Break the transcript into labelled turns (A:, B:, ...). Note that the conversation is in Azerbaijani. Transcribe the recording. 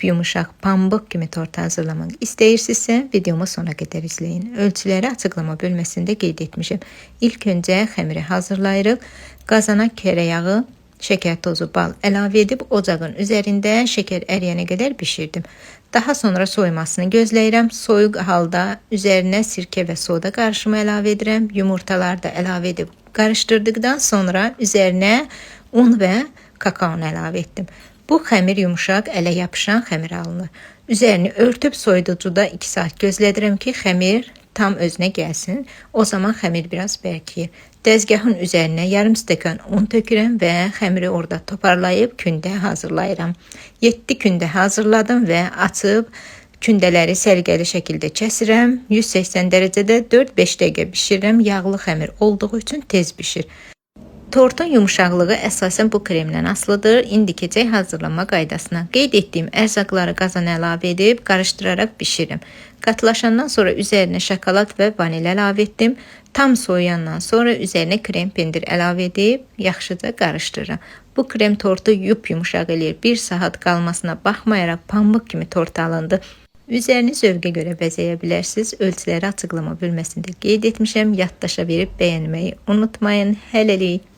A: yumuşaq pambıq kimi tort hazırlamaq istəyirsinizsə, videomu sona qədər izləyin. Ölçüləri açıqlama bölməsində qeyd etmişəm. İlk öncə xəmiri hazırlayırıq. Qazana kərə yağı, şəkər tozu, bal əlavə edib ocağın üzərində şəkər əriyənə qədər bişirdim. Daha sonra soymasını gözləyirəm. Soyuq halda üzərinə sirkə və soda qarışımı əlavə edirəm. Yumurtaları da əlavə edib qarışdırdıqdan sonra üzərinə un və kakaonu əlavə etdim. Bu xəmir yumuşaq, ələ yapışan xəmir alınır. Üzerini örtüb soyuducuda 2 saat gözlədirəm ki, xəmir tam özünə gəlsin. O zaman xəmir biraz bərkiyir. Dəzgahın üzərinə yarım stəkan un tökürəm və xəmiri orada toparlayıb kündə hazırlayıram. 7 kündə hazırladım və açıb kündələri səliqəli şəkildə kəsirəm. 180 dərəcədə 4-5 dəqiqə bişirirəm. Yağlı xəmir olduğu üçün tez bişir. Tortun yumuşaqlığı əsasən bu kremdən asılıdır. İndi keçək hazırlama qaydasına. Qeyd etdiyim ərzaqları qazana əlavə edib qarışdıraraq bişirirəm. Qatılaşandan sonra üzərinə şokolad və vanil əlavə etdim. Tam soyuyandan sonra üzərinə krem pendir əlavə edib yaxşıca qarışdırıram. Bu krem tortu yumuşaq eləyir. 1 saat qalmasına baxmayaraq pambıq kimi tort alındı. Üzerini zövqə görə bəzəyə bilərsiniz. Ölçüləri açıqlama bölməsində qeyd etmişəm. Yaddaşa verib bəyənməyi unutmayın. Hələlik.